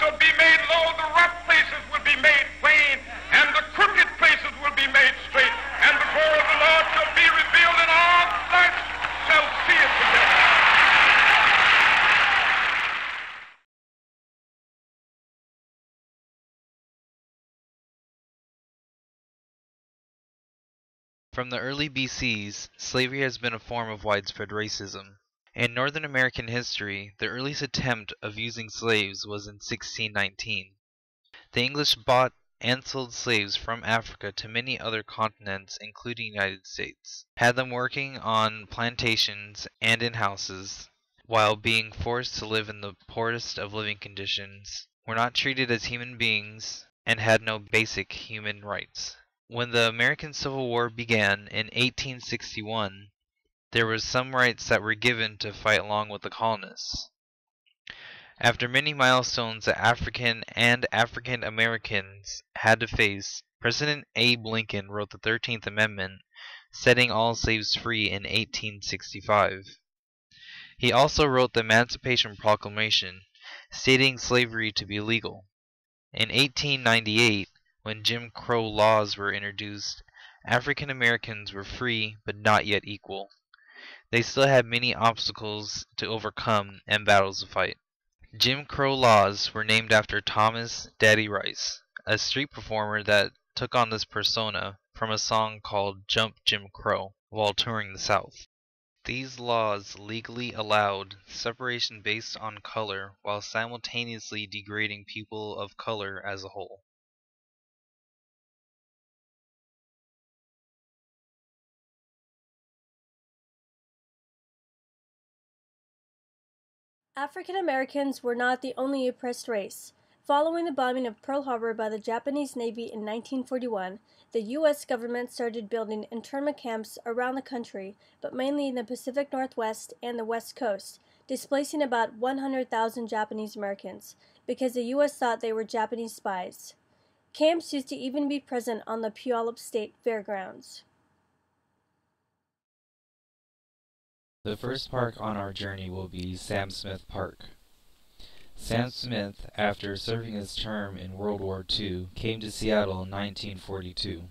shall be made low, the rough places will be made plain, and the crooked places will be made straight, and the glory of the Lord shall be revealed, and all flesh shall see it together. From the early BCs, slavery has been a form of widespread racism. In Northern American history, the earliest attempt of using slaves was in 1619. The English bought and sold slaves from Africa to many other continents, including the United States, had them working on plantations and in houses, while being forced to live in the poorest of living conditions, were not treated as human beings, and had no basic human rights. When the American Civil War began in 1861, there were some rights that were given to fight along with the colonists. After many milestones that African and African Americans had to face, President Abe Lincoln wrote the 13th Amendment, setting all slaves free in 1865. He also wrote the Emancipation Proclamation, stating slavery to be legal. In 1898, when Jim Crow laws were introduced, African Americans were free but not yet equal. They still had many obstacles to overcome and battles to fight. Jim Crow laws were named after Thomas "Daddy" Rice, a street performer that took on this persona from a song called "Jump Jim Crow" while touring the South. These laws legally allowed separation based on color while simultaneously degrading people of color as a whole. African Americans were not the only oppressed race. Following the bombing of Pearl Harbor by the Japanese Navy in 1941, the U.S. government started building internment camps around the country, but mainly in the Pacific Northwest and the West Coast, displacing about 100,000 Japanese Americans, because the U.S. thought they were Japanese spies. Camps used to even be present on the Puyallup State Fairgrounds. The first park on our journey will be Sam Smith Park. Sam Smith, after serving his term in World War II, came to Seattle in 1942.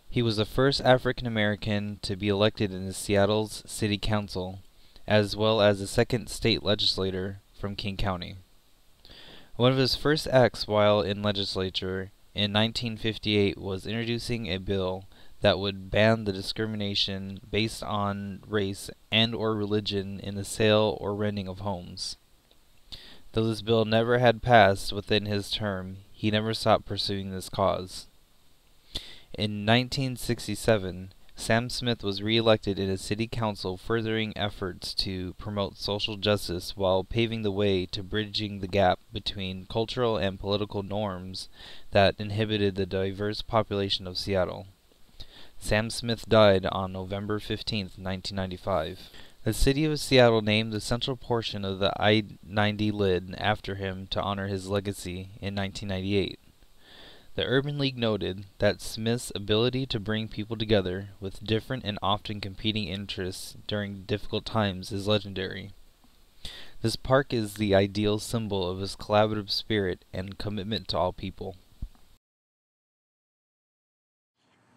He was the first African American to be elected in Seattle's City Council, as well as the second state legislator from King County. One of his first acts while in legislature in 1958 was introducing a bill that would ban the discrimination based on race and or religion in the sale or renting of homes. Though this bill never had passed within his term, he never stopped pursuing this cause. In 1967, Sam Smith was re-elected in a city council, furthering efforts to promote social justice while paving the way to bridging the gap between cultural and political norms that inhibited the diverse population of Seattle. Sam Smith died on November 15, 1995. The city of Seattle named the central portion of the I-90 lid after him to honor his legacy in 1998. The Urban League noted that Smith's ability to bring people together with different and often competing interests during difficult times is legendary. This park is the ideal symbol of his collaborative spirit and commitment to all people.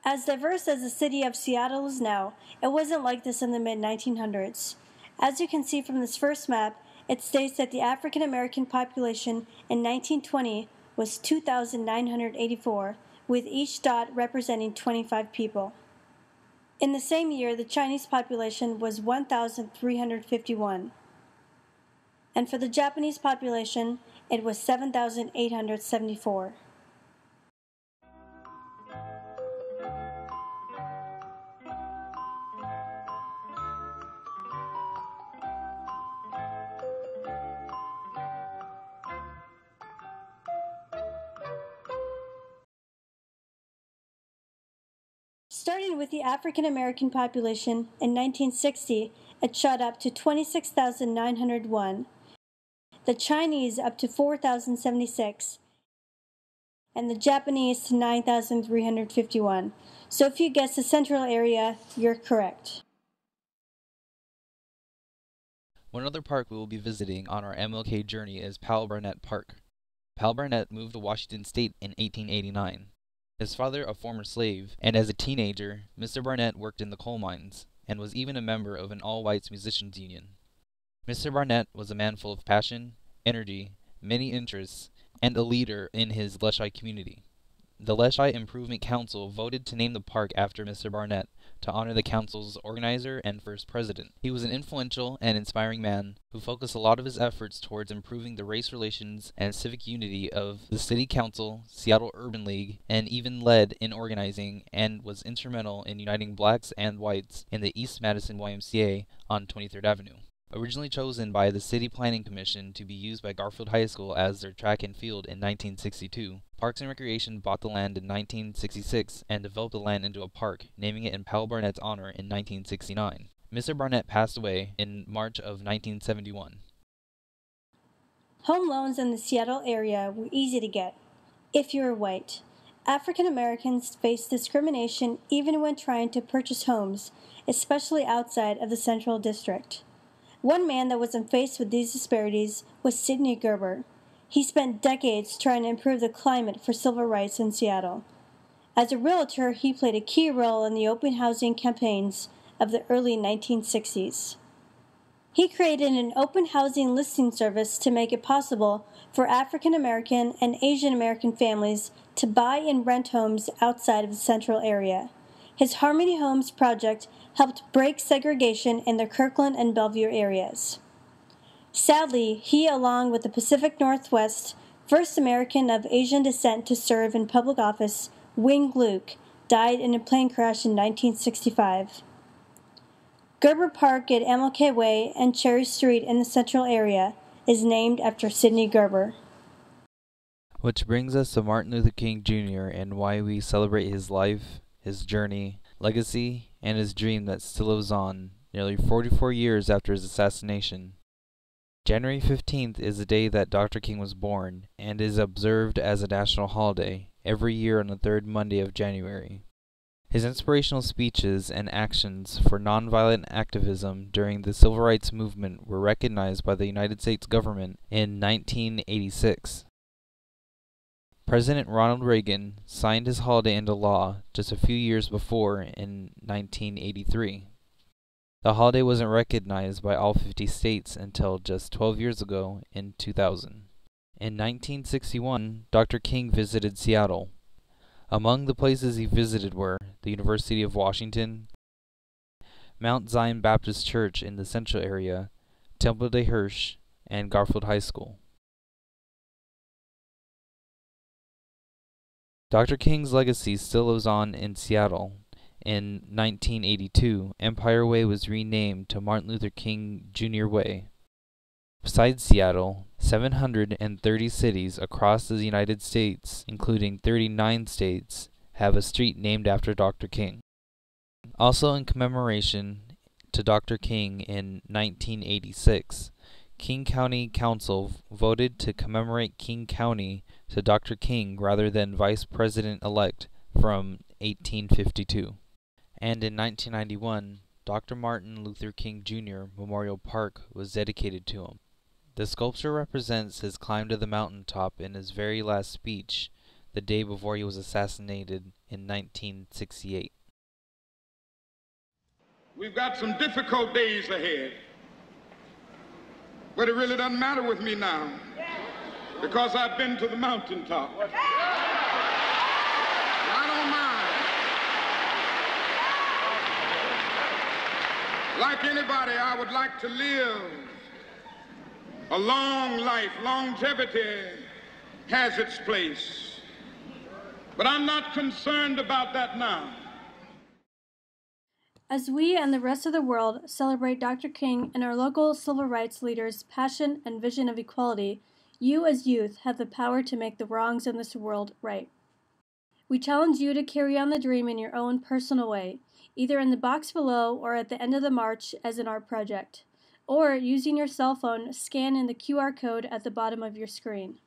As diverse as the city of Seattle is now, it wasn't like this in the mid-1900s. As you can see from this first map, it states that the African American population in 1920 was 2,984, with each dot representing 25 people. In the same year, the Chinese population was 1,351. And for the Japanese population, it was 7,874. Starting with the African American population in 1960, it shot up to 26,901, the Chinese up to 4,076, and the Japanese to 9,351. So if you guessed the central area, you're correct. One other park we will be visiting on our MLK journey is Powell Barnett Park. Pal Barnett moved to Washington State in 1889. His father a former slave, and as a teenager, Mr. Barnett worked in the coal mines, and was even a member of an all-whites musicians union. Mr. Barnett was a man full of passion, energy, many interests, and a leader in his Leschi community. The Leschi Improvement Council voted to name the park after Mr. Barnett to honor the council's organizer and first president. He was an influential and inspiring man who focused a lot of his efforts towards improving the race relations and civic unity of the City Council, Seattle Urban League, and even led in organizing and was instrumental in uniting blacks and whites in the East Madison YMCA on 23rd Avenue. Originally chosen by the City Planning Commission to be used by Garfield High School as their track and field in 1962, Parks and Recreation bought the land in 1966 and developed the land into a park, naming it in Pal Barnett's honor in 1969. Mr. Barnett passed away in March of 1971. Home loans in the Seattle area were easy to get if you were white. African Americans faced discrimination even when trying to purchase homes, especially outside of the Central District. One man that wasn't faced with these disparities was Sidney Gerber. He spent decades trying to improve the climate for civil rights in Seattle. As a realtor, he played a key role in the open housing campaigns of the early 1960s. He created an open housing listing service to make it possible for African American and Asian American families to buy and rent homes outside of the central area. His Harmony Homes project helped break segregation in the Kirkland and Bellevue areas. Sadly, he, along with the Pacific Northwest, first American of Asian descent to serve in public office, Wing Luke, died in a plane crash in 1965. Gerber Park at MLK Way and Cherry Street in the central area is named after Sidney Gerber. Which brings us to Martin Luther King Jr. and why we celebrate his life, his journey, legacy, and his dream that still lives on nearly 44 years after his assassination. January 15th is the day that Dr. King was born and is observed as a national holiday every year on the third Monday of January. His inspirational speeches and actions for nonviolent activism during the Civil Rights Movement were recognized by the United States government in 1986. President Ronald Reagan signed his holiday into law just a few years before in 1983. The holiday wasn't recognized by all 50 states until just 12 years ago in 2000. In 1961, Dr. King visited Seattle. Among the places he visited were the University of Washington, Mount Zion Baptist Church in the central area, Temple de Hirsch, and Garfield High School. Dr. King's legacy still lives on in Seattle. In 1982, Empire Way was renamed to Martin Luther King Jr. Way. Besides Seattle, 730 cities across the United States, including 39 states, have a street named after Dr. King. Also in commemoration to Dr. King in 1986, King County Council voted to commemorate King County to Dr. King rather than Vice President-elect from 1852. And in 1991, Dr. Martin Luther King Jr. Memorial Park was dedicated to him. The sculpture represents his climb to the mountaintop in his very last speech, the day before he was assassinated in 1968. We've got some difficult days ahead, but it really doesn't matter with me now because I've been to the mountaintop. And I don't mind. Like anybody, I would like to live a long life. Longevity has its place. But I'm not concerned about that now. As we and the rest of the world celebrate Dr. King and our local civil rights leaders' passion and vision of equality, you as youth have the power to make the wrongs in this world right. We challenge you to carry on the dream in your own personal way, either in the box below or at the end of the march as an art project, or using your cell phone, scan in the QR code at the bottom of your screen.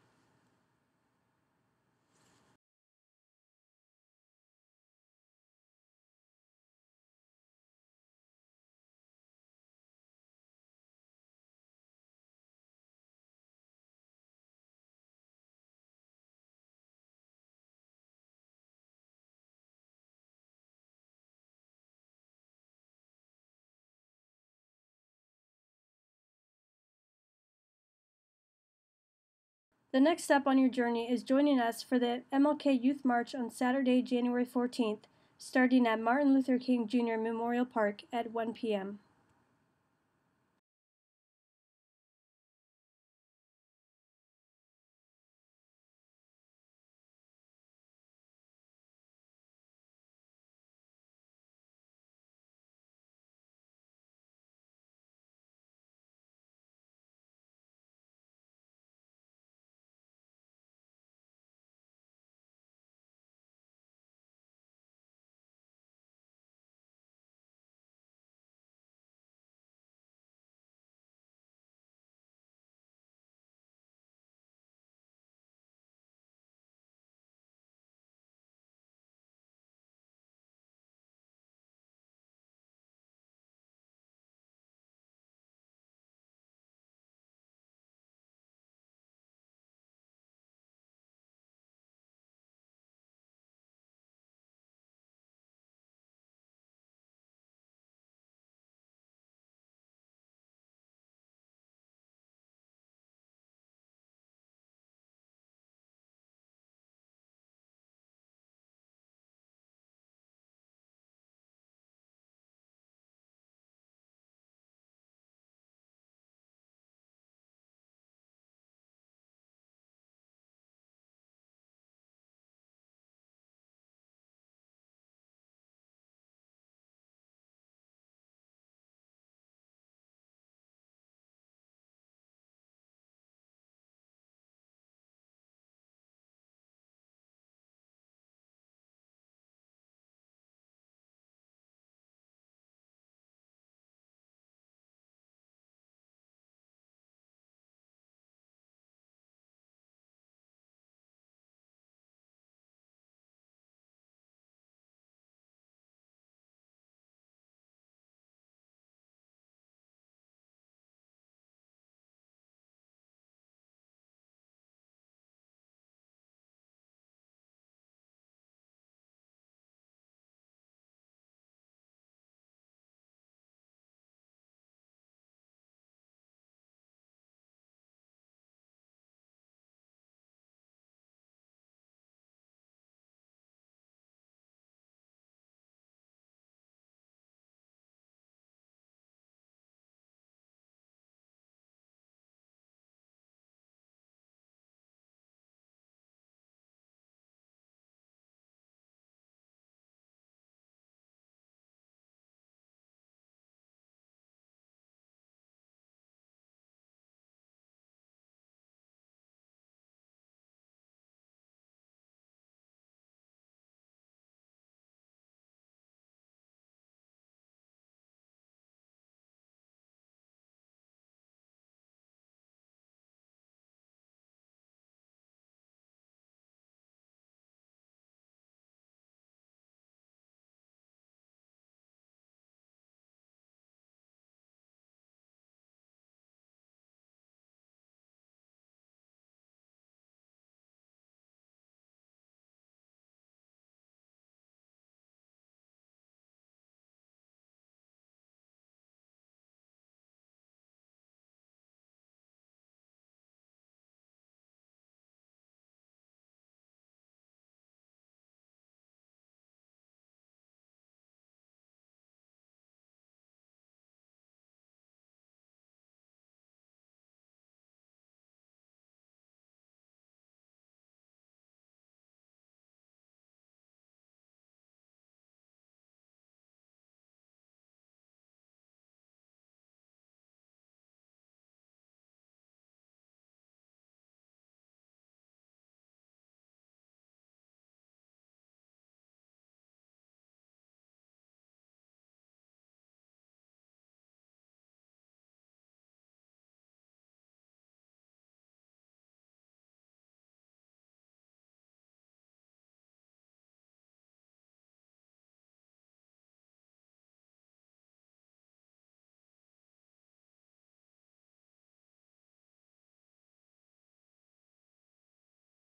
The next step on your journey is joining us for the MLK Youth March on Saturday, January 14th, starting at Martin Luther King Jr. Memorial Park at 1 p.m.